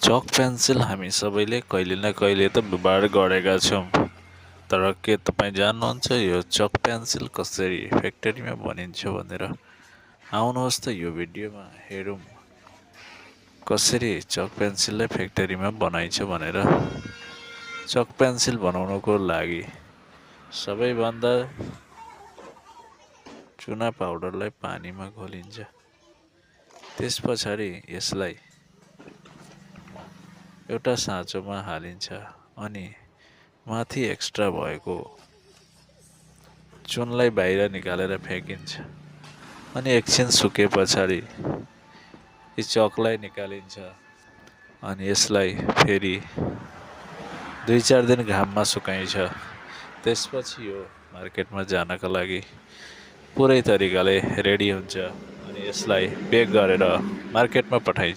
चक pencil हामी सबैले कहिले न कहिले त व्यवहार गरेका छौँ। तर के तपाईँ जान्नुहुन्छ यो चक पेन्सिल कसरी फ्याक्ट्रीमा बनिन्छ भनेर? आउनुहोस् त यो भिडियोमा हेरौँ कसरी चक पेन्सिललाई फ्याक्ट्रीमा बनाइन्छ भनेर। चक पेन्सिल बनाउनको लागि सबैभन्दा चुना पाउडरलाई पानीमा घोलिन्छ। त्यस पछाडि यसलाई एउटा साँचोमा हालिन्छ अनि माथि एक्स्ट्रा भएको चुनलाई बाहिर निकालेर फ्याँकिन्छ। अनि एकछिन सुके पछाडि यी चकलाई निकालिन्छ अनि यसलाई फेरि 2-4 दिन घाममा सुकाइन्छ। त्यसपछि यो मार्केटमा जानका लागि पुरै तरिकाले रेडी हुन्छ अनि यसलाई पेक गरेर मार्केटमा पठाइन्छ।